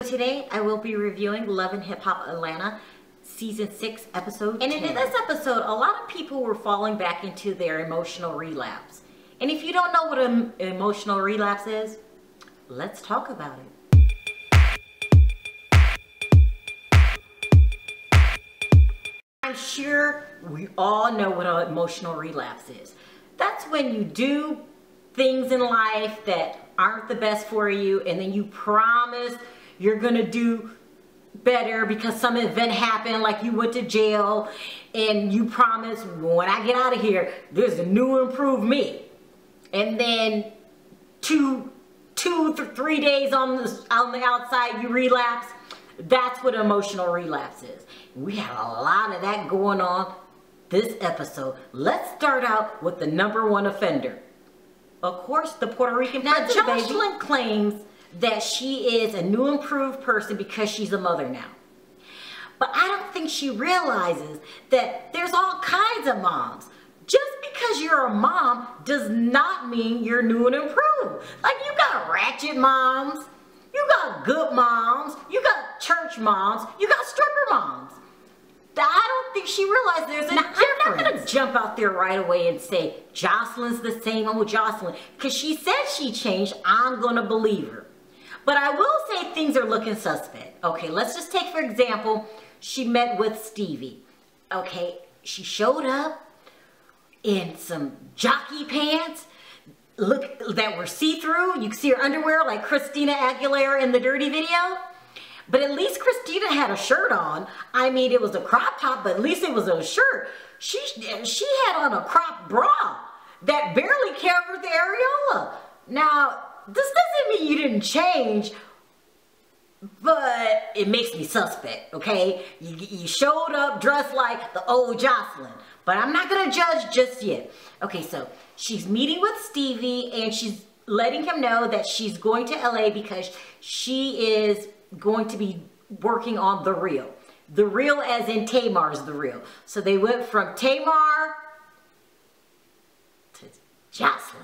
Today I will be reviewing Love and Hip Hop Atlanta Season 6 Episode 10. And in this episode, a lot of people were falling back into their emotional relapse. And if you don't know what an emotional relapse is, let's talk about it. I'm sure we all know what an emotional relapse is. That's when you do things in life that aren't the best for you, and then you promise you're gonna do better because some event happened, like you went to jail, and you promise, when I get out of here, there's a new improved me. And then 3 days on the outside, you relapse. That's what emotional relapse is. We had a lot of that going on this episode. Let's start out with the #1 offender. Of course, the Puerto Rican princess. Now, Jocelyn claims that she is a new improved person because she's a mother now. But I don't think she realizes that there's all kinds of moms. Just because you're a mom does not mean you're new and improved. Like, you got ratchet moms, you got good moms, you got church moms, you got stripper moms. I don't think she realized there's a difference. I'm not going to jump out there right away and say Jocelyn's the same old Jocelyn, because she said she changed. I'm going to believe her. But I will say things are looking suspect. Okay, let's just take, for example, she met with Stevie. Okay, she showed up in some jockey pants, that were see-through. You can see her underwear like Christina Aguilera in the Dirty video. But at least Christina had a shirt on. I mean, it was a crop top, but at least it was a shirt. She had on a crop bra that barely covered the areola. Now, this doesn't mean you didn't change, but it makes me suspect, okay? You showed up dressed like the old Jocelyn, but I'm not gonna judge just yet. Okay, so she's meeting with Stevie, and she's letting him know that she's going to LA because she is going to be working on The Real. The Real as in Tamar's The Real. So they went from Tamar to Jocelyn.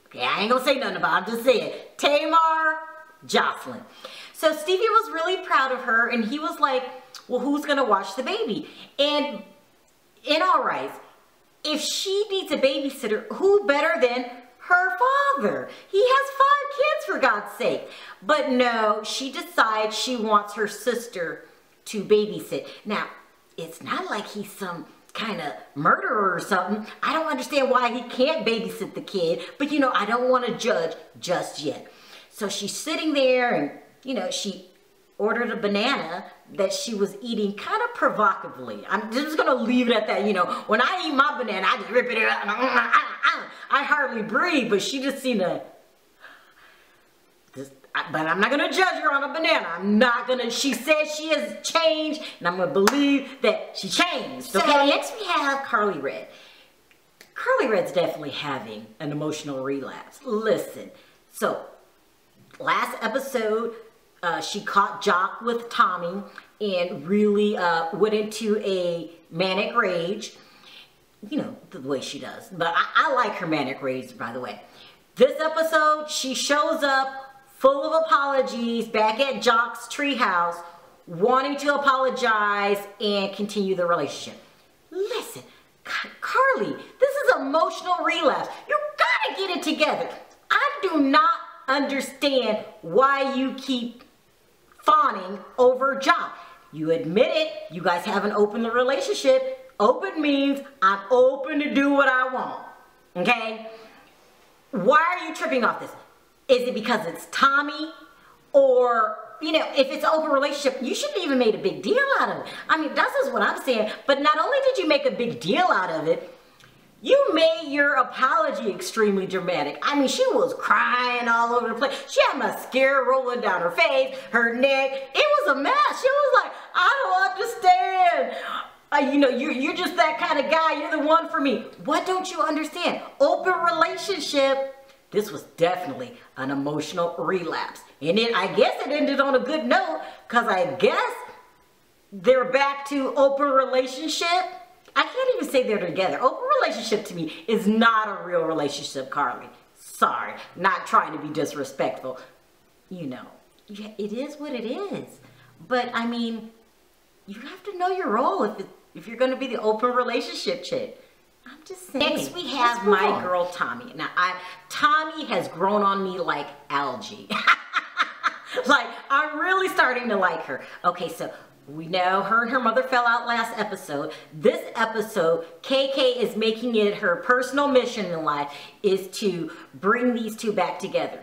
Okay, I ain't gonna say nothing about it, I'm just saying. Tamar, Jocelyn. So Stevie was really proud of her, and he was like, well, who's gonna watch the baby? And in all rights, if she needs a babysitter, who better than her father? He has 5 kids, for God's sake. But no, she decides she wants her sister to babysit. Now, it's not like he's some kind of murderer or something. I don't understand why he can't babysit the kid, but you know, I don't want to judge just yet. So she's sitting there, and you know, she ordered a banana that she was eating kind of provocatively. I'm just gonna leave it at that. You know, when I eat my banana, I just rip it out. I hardly breathe, but she just seemed to. But I'm not gonna judge her on a banana. I'm not gonna. She says she has changed, and I'm gonna believe that she changed. Okay. So next we have Carly Red. Carly Red's definitely having an emotional relapse. Listen, so last episode, she caught Jock with Tommy and really went into a manic rage. You know, the way she does. But I like her manic rage, by the way. This episode, she shows up full of apologies back at Jock's treehouse, wanting to apologize and continue the relationship. Listen, Carly, this is emotional relapse. You gotta get it together. I do not understand why you keep fawning over Jock. You admit it, you guys have an open relationship. Open means I'm open to do what I want, okay? Why are you tripping off this? Is it because it's Tommy? Or, you know, if it's an open relationship, you shouldn't even made a big deal out of it. I mean, that's just what I'm saying. But not only did you make a big deal out of it, you made your apology extremely dramatic. I mean, she was crying all over the place. She had mascara rolling down her face, her neck. It was a mess. She was like, I don't understand. You know, you're just that kind of guy. You're the one for me. What don't you understand? Open relationship. This was definitely an emotional relapse. And I guess it ended on a good note, because I guess they're back to open relationship. I can't even say they're together. Open relationship to me is not a real relationship, Carly. Sorry, not trying to be disrespectful. You know, it is what it is. But I mean, you have to know your role if you're going to be the open relationship chick. I'm just saying. Next we have my girl Tommy. Now Tommy has grown on me like algae. Like, I'm really starting to like her. Okay, so we know her and her mother fell out last episode. This episode, KK is making it her personal mission in life is to bring these two back together.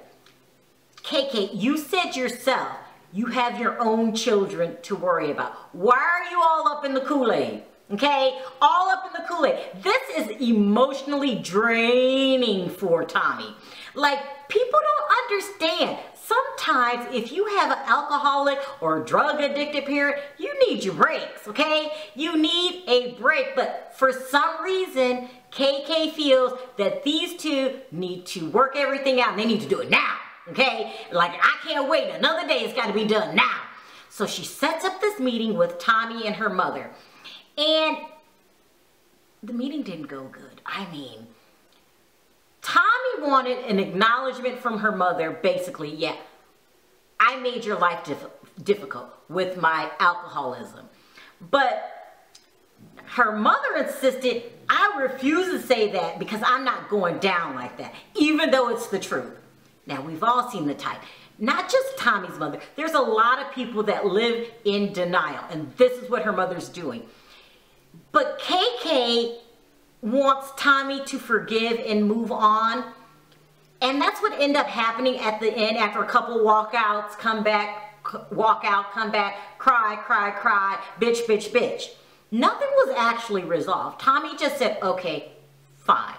KK, you said yourself, you have your own children to worry about. Why are you all up in the Kool-Aid? Okay, all up in the Kool-Aid. This is emotionally draining for Tommy. Like, people don't understand. Sometimes if you have an alcoholic or drug addicted parent, you need your breaks, okay? You need a break, but for some reason, KK feels that these two need to work everything out and they need to do it now, okay? Like, I can't wait, another day, it's gotta be done now. So she sets up this meeting with Tommy and her mother. And the meeting didn't go good. I mean, Tommy wanted an acknowledgement from her mother, basically, yeah, I made your life difficult with my alcoholism. But her mother insisted, I refuse to say that because I'm not going down like that, even though it's the truth. Now, we've all seen the type. Not just Tommy's mother. There's a lot of people that live in denial, and this is what her mother's doing. But KK wants Tommy to forgive and move on. And that's what ended up happening at the end after a couple walkouts, come back, walk out, come back, cry, cry, cry, bitch, bitch, bitch. Nothing was actually resolved. Tommy just said, okay, fine.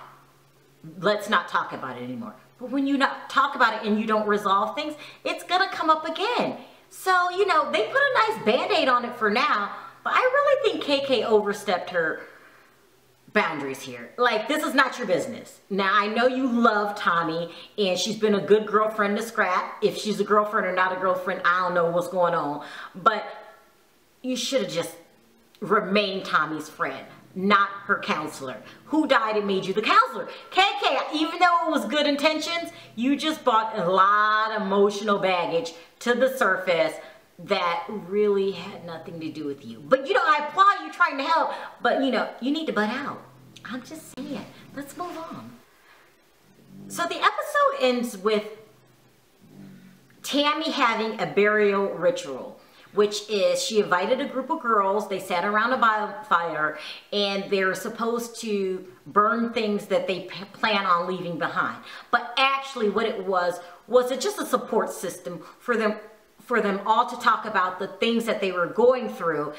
Let's not talk about it anymore. But when you not talk about it and you don't resolve things, it's gonna come up again. So, you know, they put a nice Band-Aid on it for now, but I really think KK overstepped her boundaries here. Like, this is not your business. Now, I know you love Tommy, and she's been a good girlfriend to Scrap. If she's a girlfriend or not a girlfriend, I don't know what's going on. But you should have just remained Tommy's friend, not her counselor. Who died and made you the counselor? KK, even though it was good intentions, you just brought a lot of emotional baggage to the surface that really had nothing to do with you. But, you know, I applaud you trying to help, but, you know, you need to butt out. I'm just saying. Let's move on. So the episode ends with Tammy having a burial ritual, which is she invited a group of girls. They sat around a bonfire, and they're supposed to burn things that they plan on leaving behind. But actually what it was just a support system for them all to talk about the things that they were going through.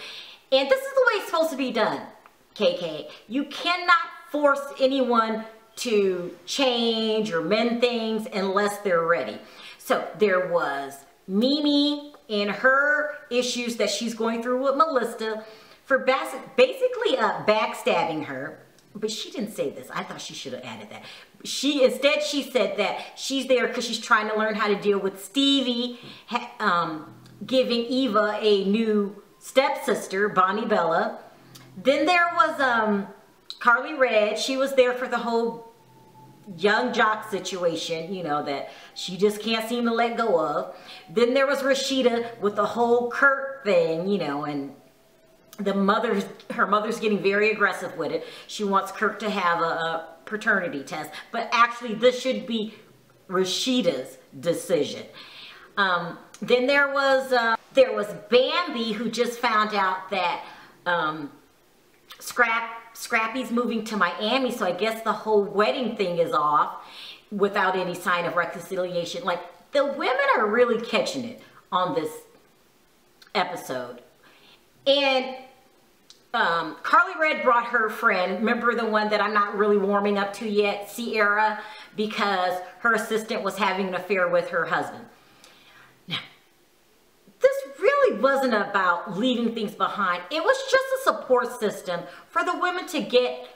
And this is the way it's supposed to be done, KK. You cannot force anyone to change or mend things unless they're ready. So there was Mimi and her issues that she's going through with Melissa for basically backstabbing her. But she didn't say this. I thought she should have added that. Instead she said that she's there because she's trying to learn how to deal with Stevie giving Eva a new stepsister, Bonnie Bella. Then there was Carly Red. She was there for the whole young jock situation, you know, that she just can't seem to let go of. Then there was Rashida with the whole Kurt thing, you know, and her mother's getting very aggressive with it. She wants Kirk to have a paternity test, but actually this should be Rashida's decision. Then there was Bambi, who just found out that Scrappy's moving to Miami, so I guess the whole wedding thing is off without any sign of reconciliation. Like, the women are really catching it on this episode. And Carly Red brought her friend, remember the one that I'm not really warming up to yet, Sierra, because her assistant was having an affair with her husband. Now, this really wasn't about leaving things behind. It was just a support system for the women to get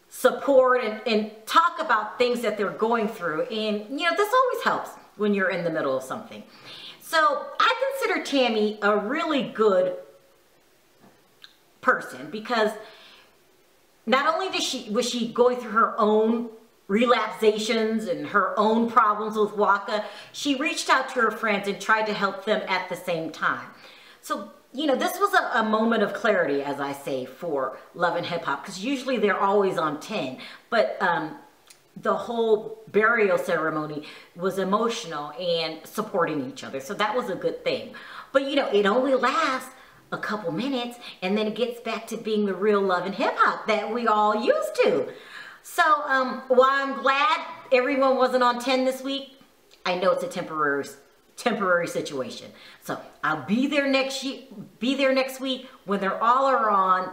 support and talk about things that they're going through. And, you know, this always helps when you're in the middle of something. So I consider Tammy a really good person, because not only was she going through her own relapsations and her own problems with Waka, she reached out to her friends and tried to help them at the same time. So, you know, this was a moment of clarity, as I say, for Love and Hip Hop, because usually they're always on 10. But the whole burial ceremony was emotional and supporting each other. So that was a good thing. But, you know, it only lasts a couple minutes, and then it gets back to being the real Love and Hip Hop that we all used to. So while I'm glad everyone wasn't on 10 this week, I know it's a temporary situation. So I'll be there next week when they're all are on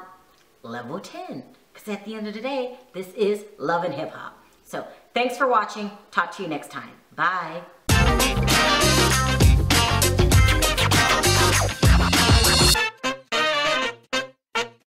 level 10. Because at the end of the day, this is Love and Hip Hop. So thanks for watching. Talk to you next time. Bye.